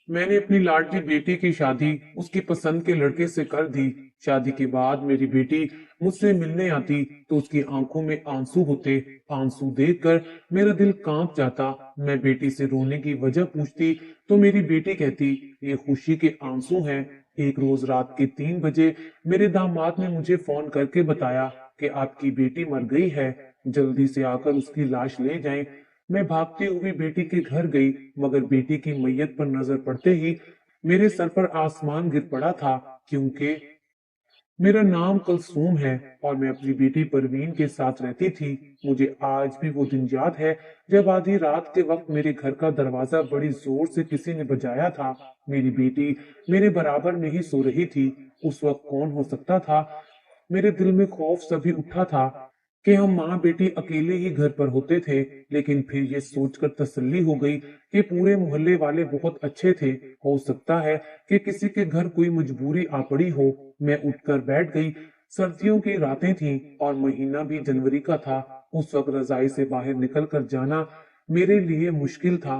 मैंने अपनी लाडली बेटी की शादी उसकी पसंद के लड़के से कर दी। शादी के बाद मेरी बेटी मुझसे मिलने आती तो उसकी आंखों में आंसू होते। आंसू देखकर मेरा दिल कांप जाता। मैं बेटी से रोने की वजह पूछती तो मेरी बेटी कहती, ये खुशी के आंसू हैं। एक रोज रात के 3 बजे मेरे दामाद ने मुझे फोन करके बताया कि आपकी बेटी मर गई है, जल्दी से आकर उसकी लाश ले जाएं। मैं भागती हुई बेटी के घर गई, मगर बेटी की मैयत पर नजर पड़ते ही मेरे सर पर आसमान गिर पड़ा था, क्योंकि मेरा नाम कुलसूम है और मैं अपनी बेटी परवीन के साथ रहती थी। मुझे आज भी वो दिन याद है जब आधी रात के वक्त मेरे घर का दरवाजा बड़ी जोर से किसी ने बजाया था। मेरी बेटी मेरे बराबर में ही सो रही थी। उस वक्त कौन हो सकता था? मेरे दिल में खौफ सभी उठा था कि हम माँ बेटी अकेले ही घर पर होते थे। लेकिन फिर ये सोचकर तसल्ली हो गई कि पूरे मोहल्ले वाले बहुत अच्छे थे। हो सकता है कि किसी के घर कोई मजबूरी आ पड़ी हो। मैं उठकर बैठ गई। सर्दियों की रातें थीं और महीना भी जनवरी का था। उस वक्त रजाई से बाहर निकल कर जाना मेरे लिए मुश्किल था।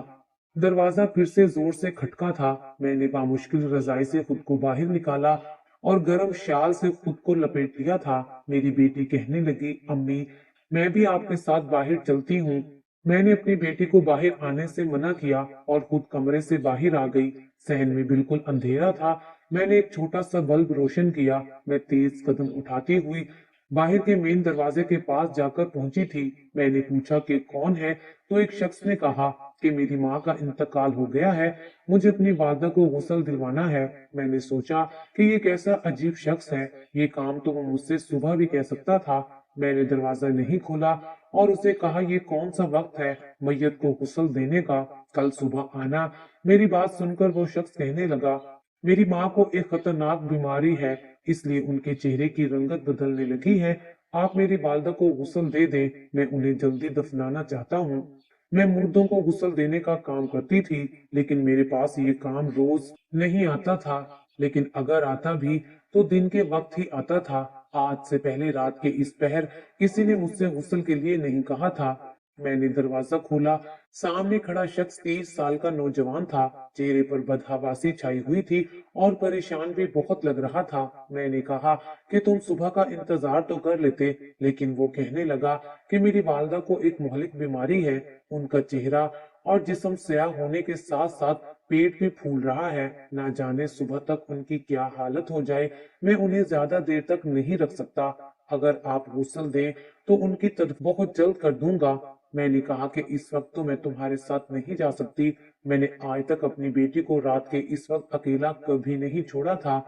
दरवाजा फिर से जोर से खटका था। मैंने बामुश्किल रजाई से खुद को बाहर निकाला और गर्म शाल से खुद को लपेट लिया था। मेरी बेटी कहने लगी, अम्मी, मैं भी आपके साथ बाहर चलती हूँ। मैंने अपनी बेटी को बाहर आने से मना किया और खुद कमरे से बाहर आ गई। सहन में बिल्कुल अंधेरा था। मैंने एक छोटा सा बल्ब रोशन किया। मैं तेज कदम उठाती हुई बाहर के मेन दरवाजे के पास जाकर पहुंची थी। मैंने पूछा कि कौन है, तो एक शख्स ने कहा कि मेरी माँ का इंतकाल हो गया है, मुझे अपनी वालदा को गुस्ल दिलवाना है। मैंने सोचा कि ये कैसा अजीब शख्स है, ये काम तो वो मुझसे सुबह भी कह सकता था। मैंने दरवाजा नहीं खोला और उसे कहा, ये कौन सा वक्त है मैयत को गुस्ल देने का, कल सुबह आना। मेरी बात सुनकर वो शख्स कहने लगा, मेरी माँ को एक खतरनाक बीमारी है, इसलिए उनके चेहरे की रंगत बदलने लगी है। आप मेरी वालदा को गुस्ल दे दें, मैं उन्हें जल्दी दफनाना चाहता हूँ। मैं मुर्दों को गुस्ल देने का काम करती थी, लेकिन मेरे पास ये काम रोज नहीं आता था। लेकिन अगर आता भी तो दिन के वक्त ही आता था। आज से पहले रात के इस पहर किसी ने मुझसे गुस्ल के लिए नहीं कहा था। मैंने दरवाजा खोला। सामने खड़ा शख्स 30 साल का नौजवान था। चेहरे पर बदहवासी छाई हुई थी और परेशान भी बहुत लग रहा था। मैंने कहा कि तुम सुबह का इंतजार तो कर लेते। लेकिन वो कहने लगा कि मेरी वालदा को एक मोहलिक बीमारी है। उनका चेहरा और जिस्म स्याह होने के साथ साथ पेट भी फूल रहा है। ना जाने सुबह तक उनकी क्या हालत हो जाए। मैं उन्हें ज्यादा देर तक नहीं रख सकता। अगर आप गुस्ल दें तो उनकी तद बहुत जल्द कर दूंगा। मैंने कहा कि इस वक्त तो मैं तुम्हारे साथ नहीं जा सकती। मैंने आज तक अपनी बेटी को रात के इस वक्त अकेला कभी नहीं छोड़ा था।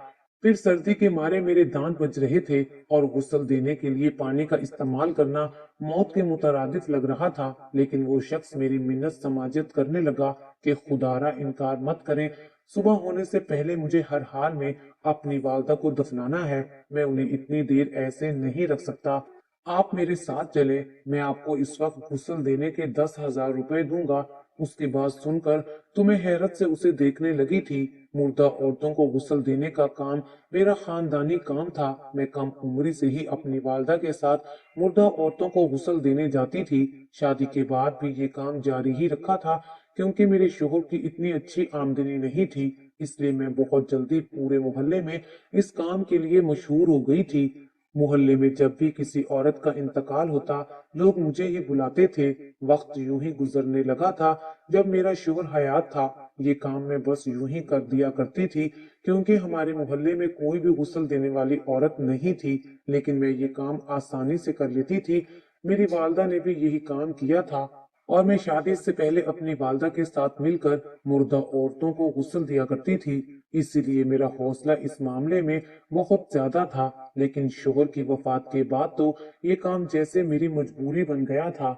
फिर सर्दी के मारे मेरे दांत बज रहे थे और गुस्ल देने के लिए पानी का इस्तेमाल करना मौत के मुतरादिफ लग रहा था। लेकिन वो शख्स मेरी मिन्नत समाजत करने लगा कि खुदारा इनकार मत करें, सुबह होने से पहले मुझे हर हाल में अपनी वालदा को दफनाना है। मैं उन्हें इतनी देर ऐसे नहीं रख सकता। आप मेरे साथ चले, मैं आपको इस वक्त गुस्ल देने के 10,000 रुपए दूंगा। उसकी बात सुनकर तो मैं हैरत से उसे देखने लगी थी। मुर्दा औरतों को गुस्ल देने का काम मेरा खानदानी काम था। मैं कम उम्री से ही अपनी वालदा के साथ मुर्दा औरतों को गुस्ल देने जाती थी। शादी के बाद भी ये काम जारी ही रखा था, क्योंकि मेरे शोहर की इतनी अच्छी आमदनी नहीं थी। इसलिए मैं बहुत जल्दी पूरे मोहल्ले में इस काम के लिए मशहूर हो गई थी। मोहल्ले में जब भी किसी औरत का इंतकाल होता, लोग मुझे ही बुलाते थे। वक्त यूं ही गुजरने लगा था। जब मेरा शोहर हयात था, ये काम मैं बस यूं ही कर दिया करती थी, क्योंकि हमारे मोहल्ले में कोई भी गुस्ल देने वाली औरत नहीं थी। लेकिन मैं ये काम आसानी से कर लेती थी। मेरी वालदा ने भी यही काम किया था और मैं शादी से पहले अपनी वालदा के साथ मिलकर मुर्दा औरतों को गुस्ल दिया करती थी। इसलिए मेरा हौसला इस मामले में बहुत ज्यादा था। लेकिन शोहर की वफात के बाद तो ये काम जैसे मेरी मजबूरी बन गया था,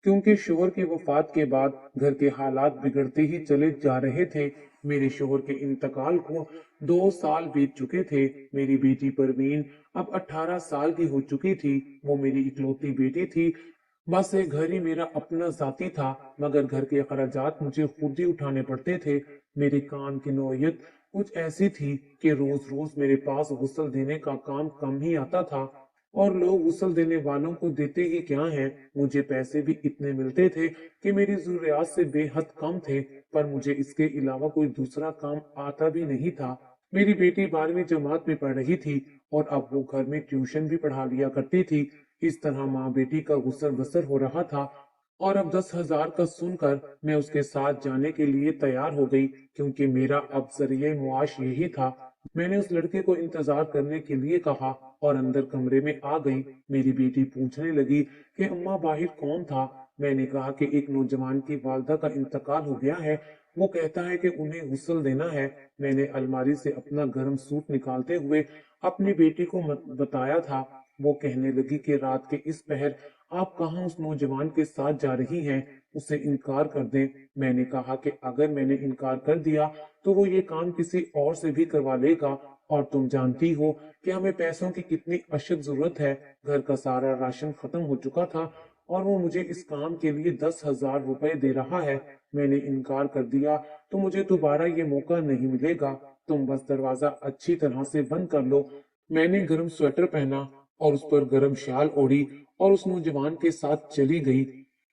क्योंकि शोहर की वफात के बाद घर के हालात बिगड़ते ही चले जा रहे थे। मेरे शोहर के इंतकाल को 2 साल बीत चुके थे। मेरी बेटी परवीन अब 18 साल की हो चुकी थी। वो मेरी इकलौती बेटी थी। बस एक घर ही मेरा अपना साथी था, मगर घर के अखराजात मुझे खुद ही उठाने पड़ते थे। मेरे काम की नौयत कुछ ऐसी थी कि रोज रोज मेरे पास गुस्ल देने का काम कम ही आता था। और लोग गुस्ल देने वालों को देते ही क्या हैं। मुझे पैसे भी इतने मिलते थे कि मेरी जरूरियात से बेहद कम थे, पर मुझे इसके अलावा कोई दूसरा काम आता भी नहीं था। मेरी बेटी 12वीं जमात में पढ़ रही थी और अब वो घर में ट्यूशन भी पढ़ा लिया करती थी। इस तरह माँ बेटी का गुसर बसर हो रहा था और अब 10,000 का सुनकर मैं उसके साथ जाने के लिए तैयार हो गई, क्योंकि मेरा अब जरिए मुआश यही था। मैंने उस लड़के को इंतजार करने के लिए कहा और अंदर कमरे में आ गई। मेरी बेटी पूछने लगी कि अम्मा बाहर कौन था। मैंने कहा कि एक नौजवान की वालदा का इंतकाल हो गया है, वो कहता है कि उन्हें गुस्ल देना है। मैंने अलमारी से अपना गर्म सूट निकालते हुए अपनी बेटी को बताया था। वो कहने लगी कि रात के इस पहर आप कहाँ उस नौजवान के साथ जा रही हैं, उसे इनकार कर दें। मैंने कहा कि अगर मैंने इनकार कर दिया तो वो ये काम किसी और से भी करवा लेगा, और तुम जानती हो कि हमें पैसों की कितनी अशद जरूरत है। घर का सारा राशन खत्म हो चुका था और वो मुझे इस काम के लिए 10,000 रुपए दे रहा है। मैंने इनकार कर दिया तो मुझे दोबारा ये मौका नहीं मिलेगा। तुम बस दरवाजा अच्छी तरह से बंद कर लो। मैंने गर्म स्वेटर पहना और उस पर गर्म शाल ओढ़ी और उस नौजवान के साथ चली गई।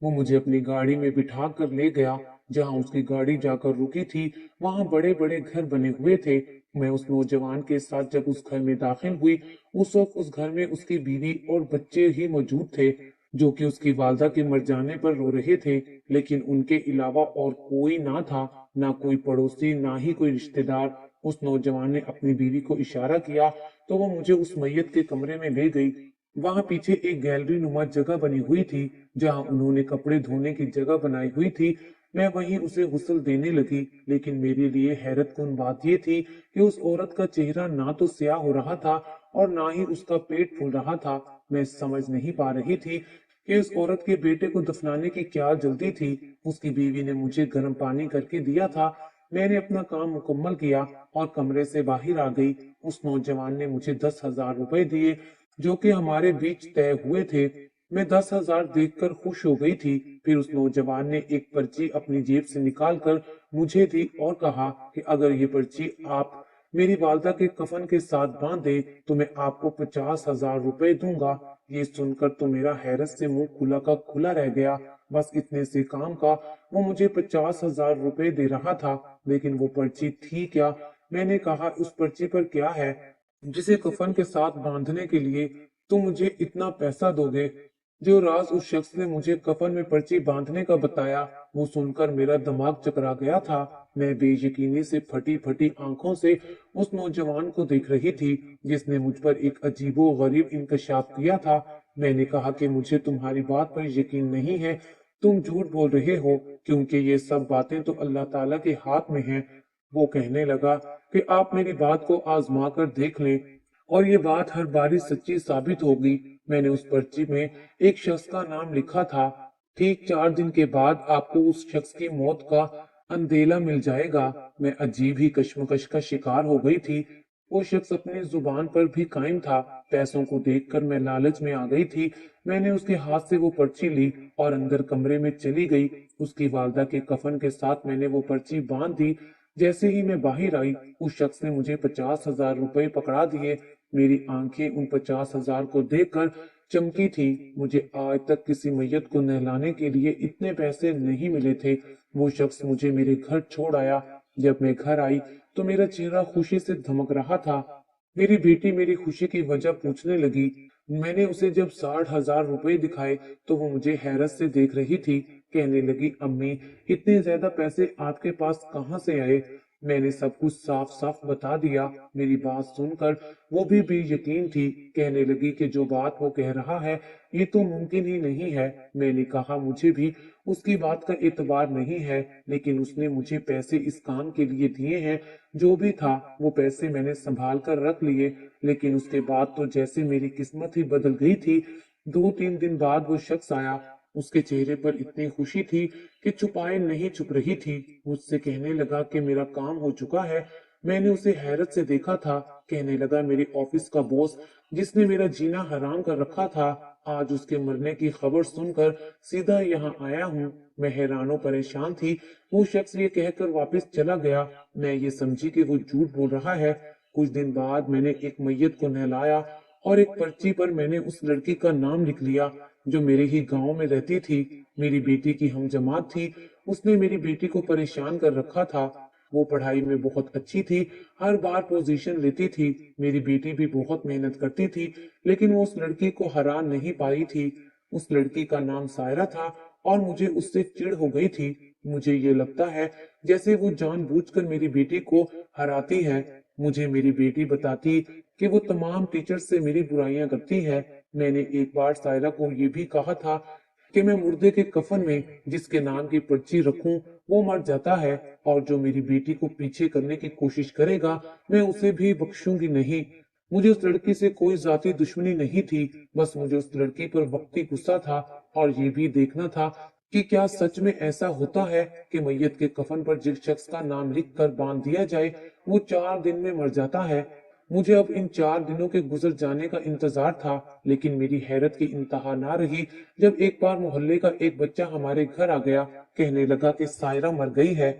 वो मुझे अपनी गाड़ी में बिठा कर ले गया। जहां उसकी गाड़ी जाकर रुकी थी वहां बड़े बड़े घर बने हुए थे। मैं उस नौजवान के साथ जब उस घर में दाखिल हुई, उस वक्त उस घर में उसकी बीवी और बच्चे ही मौजूद थे, जो कि उसकी वालदा के मर जाने पर रो रहे थे। लेकिन उनके अलावा और कोई ना था, ना कोई पड़ोसी, ना ही कोई रिश्तेदार। उस नौजवान ने अपनी बीवी को इशारा किया तो वो मुझे उस मैयत के कमरे में ले गई। वहां पीछे एक गैलरी नुमा जगह बनी हुई थी, जहां उन्होंने कपड़े धोने की जगह बनाई हुई थी। मैं वहीं उसे गुस्ल देने लगी, लेकिन मेरे लिए हैरत कुन बात यह थी कि उस औरत का चेहरा ना तो स्याह हो रहा था और ना ही उसका पेट फूल रहा था। मैं समझ नहीं पा रही थी कि उस औरत के बेटे को दफनाने की क्या जल्दी थी। उसकी बीवी ने मुझे गर्म पानी करके दिया था। मैंने अपना काम मुकम्मल किया और कमरे से बाहर आ गई। उस नौजवान ने मुझे 10,000 रुपए दिए, जो कि हमारे बीच तय हुए थे। मैं 10,000 देखकर खुश हो गई थी। फिर उस नौजवान ने एक पर्ची अपनी जेब से निकालकर मुझे दी और कहा कि अगर ये पर्ची आप मेरी वालदा के कफन के साथ बांध दे तो मैं आपको 50,000 रुपए दूंगा। ये सुनकर तो मेरा हैरत से मुंह खुला का खुला रह गया। बस इतने से काम का वो मुझे 50,000 रुपए दे रहा था, लेकिन वो पर्ची थी क्या? मैंने कहा, उस पर्ची पर क्या है जिसे कफन के साथ बांधने के लिए तुम मुझे इतना पैसा दोगे? जो राज उस शख्स ने मुझे कफन में पर्ची बांधने का बताया, वो सुनकर मेरा दिमाग चकरा गया था। मैं बेयकीनी से फटी फटी आंखों से उस नौजवान को देख रही थी, जिसने मुझ पर एक अजीबो गरीब इंकशाफ किया था। मैंने कहा कि मुझे तुम्हारी बात पर यकीन नहीं है, तुम झूठ बोल रहे हो, क्योंकि ये सब बातें तो अल्लाह ताला के हाथ में हैं। वो कहने लगा कि आप मेरी बात को आजमा कर देख लें और ये बात हर बारी सच्ची साबित होगी। मैंने उस पर्ची में एक शख्स का नाम लिखा था। ठीक 4 दिन के बाद आपको उस शख्स की मौत का अंदेला मिल जाएगा। मैं अजीब ही कश्मकश का शिकार हो गई थी। वो शख्स अपनी जुबान पर भी कायम था। पैसों को देखकर मैं लालच में आ गई थी। मैंने उसके हाथ से वो पर्ची ली और अंदर कमरे में चली गई। उसकी वालदा के कफन के साथ मैंने वो पर्ची बांध दी। जैसे ही मैं बाहर आई, उस शख्स ने मुझे 50,000 रुपए पकड़ा दिए। मेरी आंखें उन 50,000 को देखकर चमकी थी। मुझे आज तक किसी मैयत को नहलाने के लिए इतने पैसे नहीं मिले थे। वो शख्स मुझे मेरे घर छोड़ आया। जब मैं घर आई तो मेरा चेहरा खुशी से धमक रहा था। मेरी बेटी मेरी खुशी की वजह पूछने लगी। मैंने उसे जब 60,000 रुपए दिखाए तो वो मुझे हैरत से देख रही थी। कहने लगी, अम्मी, इतने ज्यादा पैसे आपके पास कहाँ से आए? मैंने सब कुछ साफ साफ बता दिया। मेरी बात सुनकर वो भी बेयकीन थी। कहने लगी कि जो बात वो कह रहा है ये तो मुमकिन ही नहीं है। मैंने कहा, मुझे भी उसकी बात का एतबार नहीं है, लेकिन उसने मुझे पैसे इस काम के लिए दिए हैं। जो भी था वो पैसे मैंने संभाल कर रख लिए, लेकिन उसके बाद तो जैसे मेरी किस्मत ही बदल गई थी। 2-3 दिन बाद वो शख्स आया। उसके चेहरे पर इतनी खुशी थी कि छुपाए नहीं छुप रही थी। मुझसे कहने लगा कि मेरा काम हो चुका है। मैंने उसे हैरत से देखा था। कहने लगा, मेरे ऑफिस का बॉस जिसने मेरा जीना हराम कर रखा था, आज उसके मरने की खबर सुनकर सीधा यहाँ आया हूँ। मैं हैरानो परेशान थी। वो शख्स ये कहकर वापस चला गया। मैं ये समझी कि वो झूठ बोल रहा है। कुछ दिन बाद मैंने एक मैयत को नहलाया और एक पर्ची पर मैंने उस लड़की का नाम लिख लिया जो मेरे ही गांव में रहती थी, मेरी बेटी की हम जमात थी। उसने मेरी बेटी को परेशान कर रखा था। वो पढ़ाई में बहुत अच्छी थी, हर बार पोजीशन लेती थी। मेरी बेटी भी बहुत मेहनत करती थी, लेकिन वो उस लड़की को हरा नहीं पाई थी। उस लड़की का नाम सायरा था और मुझे उससे चिढ़ हो गई थी। मुझे ये लगता है जैसे वो जानबूझकर मेरी बेटी को हराती है। मुझे मेरी बेटी बताती कि वो तमाम टीचर से मेरी बुराइयां करती है। मैंने एक बार सायरा को ये भी कहा था कि मैं मुर्दे के कफन में जिसके नाम की पर्ची रखूं वो मर जाता है, और जो मेरी बेटी को पीछे करने की कोशिश करेगा मैं उसे भी बख्शूंगी नहीं। मुझे उस लड़की से कोई जाती दुश्मनी नहीं थी, बस मुझे उस लड़की पर वक्ती गुस्सा था और ये भी देखना था कि क्या सच में ऐसा होता है कि मैयत के कफन पर जिस शख्स का नाम लिख कर बांध दिया जाए वो 4 दिन में मर जाता है। मुझे अब इन 4 दिनों के गुजर जाने का इंतजार था, लेकिन मेरी हैरत की इंतहा ना रही जब एक बार मोहल्ले का एक बच्चा हमारे घर आ गया, कहने लगा कि सायरा मर गई है।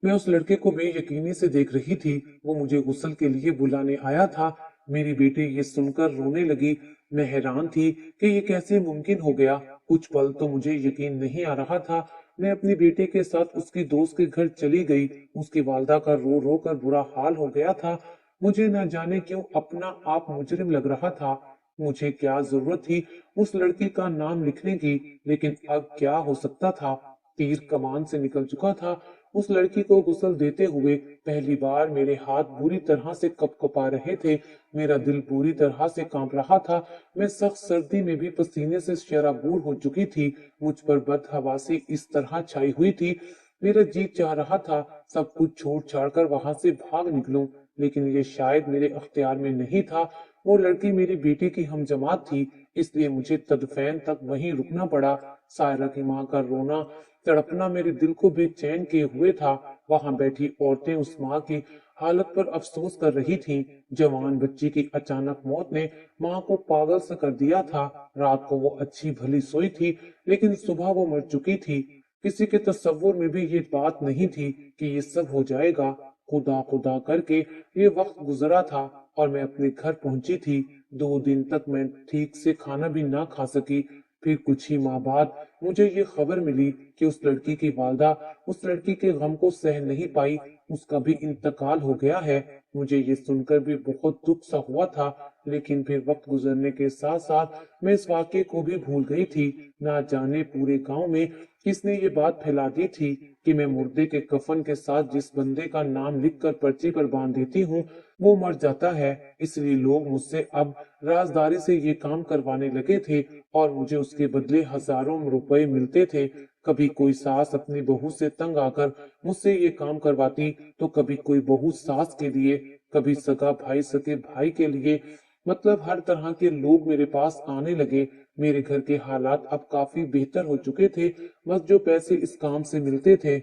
मैं उस लड़के को बेयकीनी से देख रही थी। वो मुझे गुस्ल के लिए बुलाने आया था। मेरी बेटी ये सुनकर रोने लगी। मैं हैरान थी कि ये कैसे मुमकिन हो गया। कुछ पल तो मुझे यकीन नहीं आ रहा था। मैं अपनी बेटी के साथ उसकी दोस्त के घर चली गई। उसकी वालदा का रो रो कर बुरा हाल हो गया था। मुझे न जाने क्यों अपना आप मुजरिम लग रहा था। मुझे क्या जरूरत थी उस लड़की का नाम लिखने की, लेकिन अब क्या हो सकता था। तीर कमान से निकल चुका था। उस लड़की को गुस्ल देते हुए पहली बार मेरे हाथ बुरी तरह से कपकपा रहे थे। मेरा दिल पूरी तरह से कांप रहा था। मैं सख्त सर्दी में भी पसीने से शराबूर हो चुकी थी। मुझ पर बदहवासी इस तरह छाई हुई थी, मेरा जी चाह रहा था सब कुछ छोड़ छाड़ कर वहां से भाग निकलूं, लेकिन ये शायद मेरे अख्तियार में नहीं था। वो लड़की मेरी बेटी की हम जमात थी, इसलिए मुझे तदफैन तक वहीं रुकना पड़ा। सायरा की माँ का रोना तड़पना मेरे दिल को बेचैन किए हुए था। वहां बैठी औरतें उस माँ की हालत पर अफसोस कर रही थीं। जवान बच्ची की अचानक मौत ने माँ को पागल सा कर दिया था। रात को वो अच्छी भली सोई थी, लेकिन सुबह वो मर चुकी थी। किसी के तस्वुर में भी ये बात नहीं थी कि ये सब हो जाएगा। खुदा खुदा करके ये वक्त गुजरा था और मैं अपने घर पहुंची थी। 2 दिन तक मैं ठीक से खाना भी ना खा सकी। फिर कुछ ही माह बाद मुझे ये खबर मिली कि उस लड़की की वालदा उस लड़की के गम को सह नहीं पाई, उसका भी इंतकाल हो गया है। मुझे ये सुनकर भी बहुत दुख सा हुआ था, लेकिन फिर वक्त गुजरने के साथ साथ मैं इस वाक्य को भी भूल गई थी। ना जाने पूरे गांव में किसने ये बात फैला दी थी कि मैं मुर्दे के कफन के साथ जिस बंदे का नाम लिखकर पर्ची पर बांध देती हूँ वो मर जाता है। इसलिए लोग मुझसे अब राजदारी से ये काम करवाने लगे थे और मुझे उसके बदले हजारों रुपए मिलते थे। कभी कोई सास अपनी बहू से तंग आकर मुझसे ये काम करवाती, तो कभी कोई बहू सास के लिए, कभी सगा भाई सके भाई के लिए। मतलब हर तरह के लोग मेरे पास आने लगे। मेरे घर के हालात अब काफी बेहतर हो चुके थे। बस जो पैसे इस काम से मिलते थे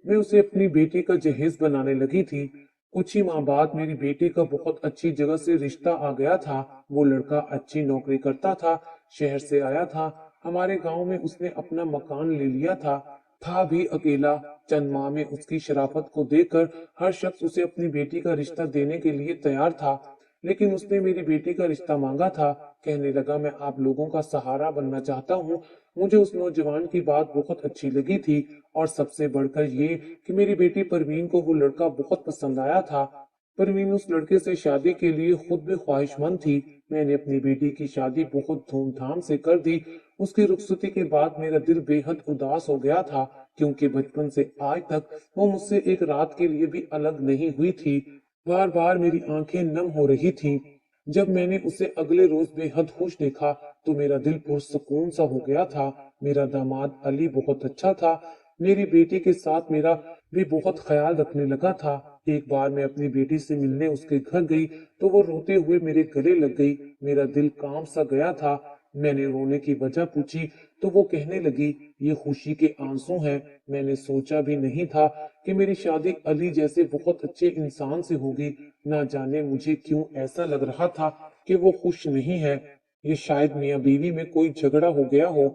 मैं उसे अपनी बेटी का जहेज बनाने लगी थी। कुछ ही माह बाद मेरी बेटी का बहुत अच्छी जगह से रिश्ता आ गया था। वो लड़का अच्छी नौकरी करता था, शहर से आया था। हमारे गांव में उसने अपना मकान ले लिया था भी अकेला। चंद माह में उसकी शराफत को देखकर हर शख्स उसे अपनी बेटी का रिश्ता देने के लिए तैयार था, लेकिन उसने मेरी बेटी का रिश्ता मांगा था। कहने लगा मैं आप लोगों का सहारा बनना चाहता हूँ। मुझे उस नौजवान की बात बहुत अच्छी लगी थी, और सबसे बढ़कर ये कि मेरी बेटी परवीन को वो लड़का बहुत पसंद आया था। परवीन उस लड़के से शादी के लिए खुद भी ख्वाहिशमंद थी। मैंने अपनी बेटी की शादी बहुत धूमधाम से कर दी। उसकी रुखसती के बाद मेरा दिल बेहद उदास हो गया था, क्योंकि बचपन से आज तक वो मुझसे एक रात के लिए भी अलग नहीं हुई थी। बार बार मेरी आंखें नम हो रही थीं। जब मैंने उसे अगले रोज बेहद खुश देखा तो मेरा दिल पुरसुकून सा हो गया था। मेरा दामाद अली बहुत अच्छा था। मेरी बेटी के साथ मेरा भी बहुत ख्याल रखने लगा था। एक बार मैं अपनी बेटी से मिलने उसके घर गई तो वो रोते हुए मेरे गले लग गई। मेरा दिल काम सा गया था। मैंने रोने की वजह पूछी तो वो कहने लगी ये खुशी के आंसू हैं। मैंने सोचा भी नहीं था कि मेरी शादी अली जैसे बहुत अच्छे इंसान से होगी। ना जाने मुझे क्यों ऐसा लग रहा था कि वो खुश नहीं है। ये शायद मियां बीवी में कोई झगड़ा हो गया हो।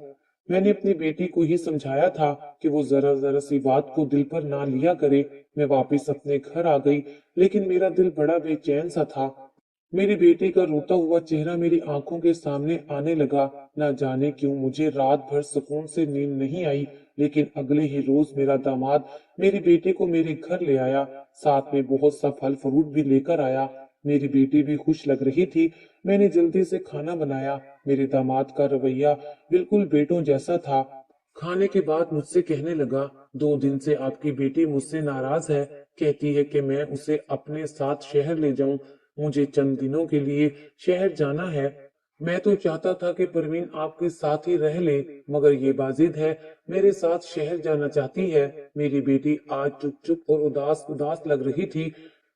मैंने अपनी बेटी को ही समझाया था कि वो जरा जरा सी बात को दिल पर ना लिया करे। मैं वापस अपने घर आ गई, लेकिन मेरा दिल बड़ा बेचैन सा था। मेरी बेटी का रोता हुआ चेहरा मेरी आंखों के सामने आने लगा। न जाने क्यों मुझे रात भर सुकून से नींद नहीं आई, लेकिन अगले ही रोज मेरा दामाद मेरी बेटी को मेरे घर ले आया। साथ में बहुत सा फल फ्रूट भी लेकर आया। मेरी बेटी भी खुश लग रही थी। मैंने जल्दी से खाना बनाया। मेरे दामाद का रवैया बिल्कुल बेटों जैसा था। खाने के बाद मुझसे कहने लगा, 2 दिन से आपकी बेटी मुझसे नाराज है। कहती है कि मैं उसे अपने साथ शहर ले जाऊं। मुझे चंद दिनों के लिए शहर जाना है। मैं तो चाहता था कि परवीन आपके साथ ही रह ले, मगर ये बाजिद है, मेरे साथ शहर जाना चाहती है। मेरी बेटी आज चुप चुप और उदास उदास लग रही थी,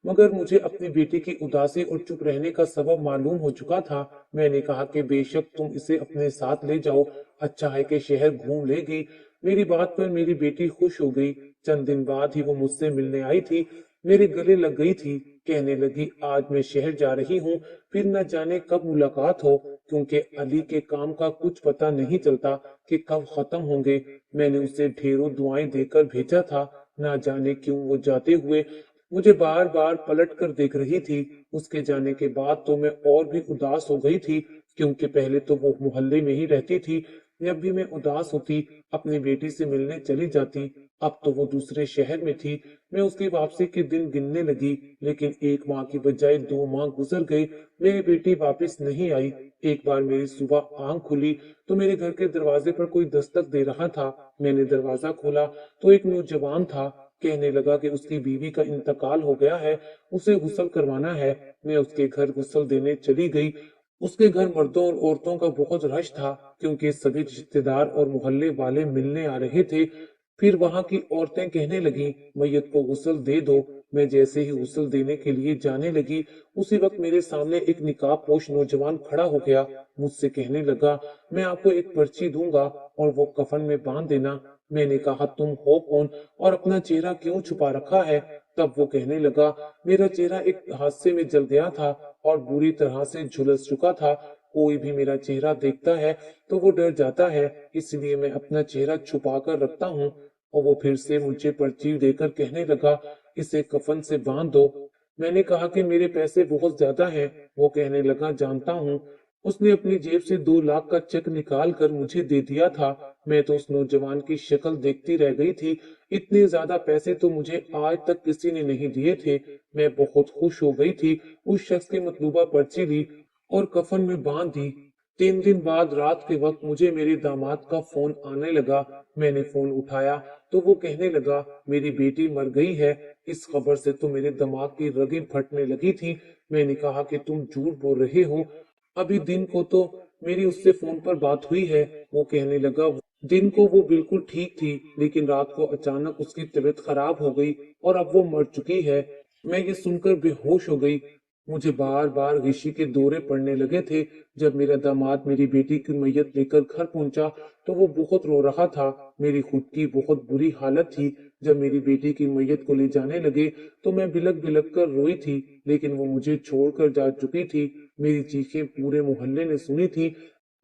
मगर मुझे अपनी बेटी की उदासी और चुप रहने का सबब मालूम हो चुका था। मैंने कहा कि बेशक तुम इसे अपने साथ ले जाओ, अच्छा है कि शहर घूम लेगी। मेरी बात पर मेरी बेटी खुश हो गई। चंद दिन बाद ही वो मुझसे मिलने आई थी। मेरे गले लग गई थी। कहने लगी, आज मैं शहर जा रही हूँ, फिर न जाने कब मुलाकात हो, क्योंकि अली के काम का कुछ पता नहीं चलता कि कब खत्म होंगे। मैंने उसे ढेरों दुआएं देकर भेजा था। ना जाने क्यों वो जाते हुए मुझे बार बार पलट कर देख रही थी। उसके जाने के बाद तो मैं और भी उदास हो गई थी, क्योंकि पहले तो वो मोहल्ले में ही रहती थी। जब भी मैं उदास होती, अपनी बेटी से मिलने चली जाती। अब तो वो दूसरे शहर में थी। मैं उसकी वापसी के दिन गिनने लगी, लेकिन 1 माह की बजाय 2 माह गुजर गए। मेरी बेटी वापस नहीं आई। एक बार मेरी सुबह आंख खुली तो मेरे घर के दरवाजे पर कोई दस्तक दे रहा था। मैंने दरवाजा खोला तो एक नौजवान था। कहने लगा कि उसकी बीवी का इंतकाल हो गया है, उसे गुस्ल करवाना है। मैं उसके घर गुस्ल देने चली गई। उसके घर मर्दों और औरतों का बहुत रश था, क्योंकि सभी रिश्तेदार और मोहल्ले वाले मिलने आ रहे थे। फिर वहां की औरतें कहने लगी, मैयत को गुस्ल दे दो। मैं जैसे ही गुस्ल देने के लिए जाने लगी, उसी वक्त मेरे सामने एक निकाब पोश नौजवान खड़ा हो गया। मुझसे कहने लगा, मैं आपको एक पर्ची दूंगा और वो कफन में बांध देना। मैंने कहा, तुम हो कौन और अपना चेहरा क्यों छुपा रखा है? तब वो कहने लगा, मेरा चेहरा एक हादसे में जल गया था और बुरी तरह से झुलस चुका था। कोई भी मेरा चेहरा देखता है तो वो डर जाता है, इसलिए मैं अपना चेहरा छुपा कर रखता हूँ। और वो फिर से मुझे पर्ची देकर कहने लगा, इसे कफन से बांध दो। मैंने कहा कि मेरे पैसे बहुत ज्यादा हैं। वो कहने लगा, जानता हूँ। उसने अपनी जेब से 2 लाख का चेक निकाल कर मुझे दे दिया था। मैं तो उस नौजवान की शक्ल देखती रह गई थी। इतने ज्यादा पैसे तो मुझे आज तक किसी ने नहीं दिए थे। मैं बहुत खुश हो गई थी। उस शख्स की मतलूबा पर्ची ली और कफन में बांध दी। 3 दिन बाद रात के वक्त मुझे मेरे दामाद का फोन आने लगा। मैंने फोन उठाया तो वो कहने लगा, मेरी बेटी मर गई है। इस खबर से तो मेरे दिमाग की रगें फटने लगी थी। मैंने कहा कि तुम झूठ बोल रहे हो। अभी दिन को तो मेरी उससे फोन पर बात हुई है। वो कहने लगा, दिन को वो बिल्कुल ठीक थी, लेकिन रात को अचानक उसकी तबीयत खराब हो गई और अब वो मर चुकी है। मैं ये सुनकर बेहोश हो गई। मुझे बार बार ऋषि के दौरे पड़ने लगे थे। जब मेरा दामाद मेरी बेटी की मैयत लेकर घर पहुंचा तो वो बहुत रो रहा था। मेरी खुद की बहुत बुरी हालत थी। जब मेरी बेटी की मैयत को ले जाने लगे तो मैं बिलक बिलक कर रोई थी, लेकिन वो मुझे छोड़कर जा चुकी थी। मेरी चीखें पूरे मोहल्ले ने सुनी थी।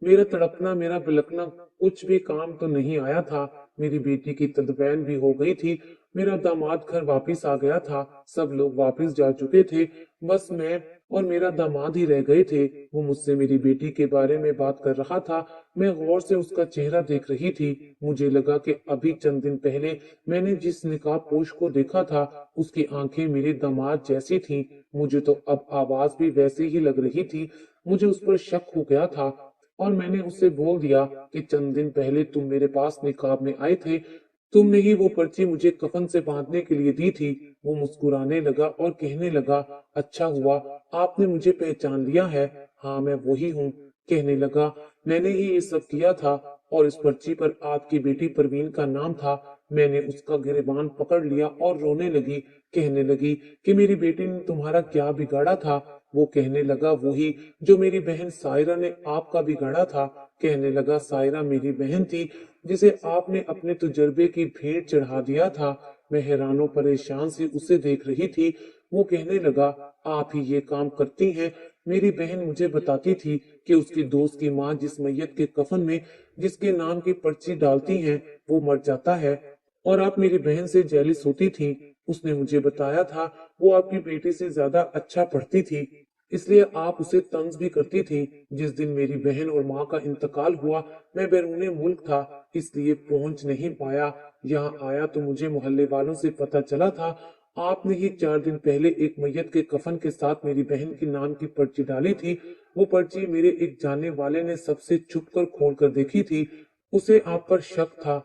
मेरा तड़पना, मेरा बिलकना कुछ भी काम तो नहीं आया था। मेरी बेटी की तदबैन भी हो गई थी। मेरा दामाद घर वापस आ गया था। सब लोग वापस जा चुके थे। बस मैं और मेरा दामाद ही रह गए थे। वो मुझसे मेरी बेटी के बारे में बात कर रहा था। मैं गौर से उसका चेहरा देख रही थी। मुझे लगा कि अभी चंद दिन पहले मैंने जिस निकाब पोश को देखा था, उसकी आंखें मेरे दामाद जैसी थीं। मुझे तो अब आवाज भी वैसी ही लग रही थी। मुझे उस पर शक हो गया था और मैंने उससे बोल दिया कि चंद दिन पहले तुम मेरे पास निकाब में आए थे। तुमने ही वो पर्ची मुझे कफन से बांधने के लिए दी थी। वो मुस्कुराने लगा और कहने लगा, अच्छा हुआ आपने मुझे पहचान लिया है। हाँ, मैं वही हूँ। कहने लगा, मैंने ही ये सब किया था और इस पर्ची पर आपकी बेटी परवीन का नाम था। मैंने उसका गिरबान पकड़ लिया और रोने लगी। कहने लगी कि मेरी बेटी ने तुम्हारा क्या बिगाड़ा था? वो कहने लगा, वही जो मेरी बहन सायरा ने आपका बिगाड़ा था। कहने लगा, सायरा मेरी बहन थी जिसे आपने अपने तजुर्बे की भेंट चढ़ा दिया था। मैं हैरानो परेशान सी उसे देख रही थी। वो कहने लगा, आप ही ये काम करती हैं। मेरी बहन मुझे बताती थी कि उसकी दोस्त की माँ जिस मैयत के कफन में जिसके नाम की पर्ची डालती हैं, वो मर जाता है और आप मेरी बहन से जेलिस होती थी। उसने मुझे बताया था वो आपकी बेटी से ज्यादा अच्छा पढ़ती थी। इसलिए आप उसे तंज भी करती थी। जिस दिन मेरी बहन और माँ का इंतकाल हुआ, मैं बैरूने मुल्क था, इसलिए पहुंच नहीं पाया। यहाँ आया तो मुझे मोहल्ले वालों से पता चला था आपने ही 4 दिन पहले एक मैयत के कफन के साथ मेरी बहन के नाम की पर्ची डाली थी। वो पर्ची मेरे एक जानने वाले ने सबसे छुप कर खोल कर देखी थी। उसे आप पर शक था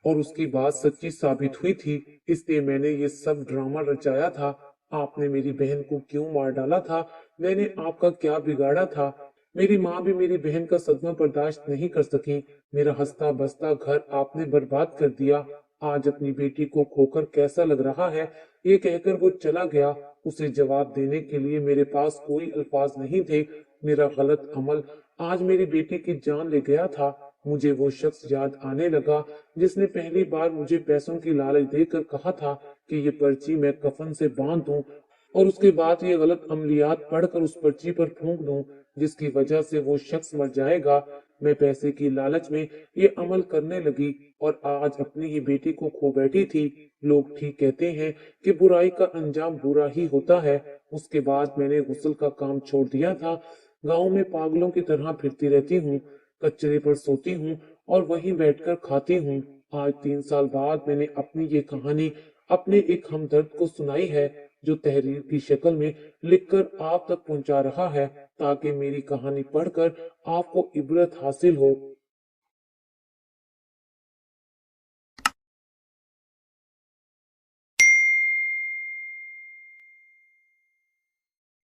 और उसकी बात सच्ची साबित हुई थी, इसलिए मैंने ये सब ड्रामा रचाया था। आपने मेरी बहन को क्यों मार डाला था? मैंने आपका क्या बिगाड़ा था? मेरी माँ भी मेरी बहन का सदमा बर्दाश्त नहीं कर सकी। मेरा हंसता बसता घर आपने बर्बाद कर दिया। आज अपनी बेटी को खोकर कैसा लग रहा है, ये कहकर वो चला गया। उसे जवाब देने के लिए मेरे पास कोई अल्फाज नहीं थे। मेरा गलत अमल आज मेरी बेटी की जान ले गया था। मुझे वो शख्स याद आने लगा जिसने पहली बार मुझे पैसों की लालच देकर कहा था कि ये पर्ची मैं कफन से बांध दूं और उसके बाद ये गलत अमलियात पढ़कर उस पर्ची पर फूंक दूं, जिसकी वजह से वो शख्स मर जाएगा। मैं पैसे की लालच में ये अमल करने लगी और आज अपनी ही बेटी को खो बैठी थी। लोग ठीक कहते हैं कि बुराई का अंजाम बुरा ही होता है। उसके बाद मैंने गुस्ल का काम छोड़ दिया था। गांव में पागलों की तरह फिरती रहती हूँ, कचरे पर सोती हूँ और वहीं बैठकर खाती हूँ। आज 3 साल बाद मैंने अपनी ये कहानी अपने एक हमदर्द को सुनाई है, जो तहरीर की शक्ल में लिखकर आप तक पहुंचा रहा है, ताकि मेरी कहानी पढ़कर आपको इबरत हासिल हो।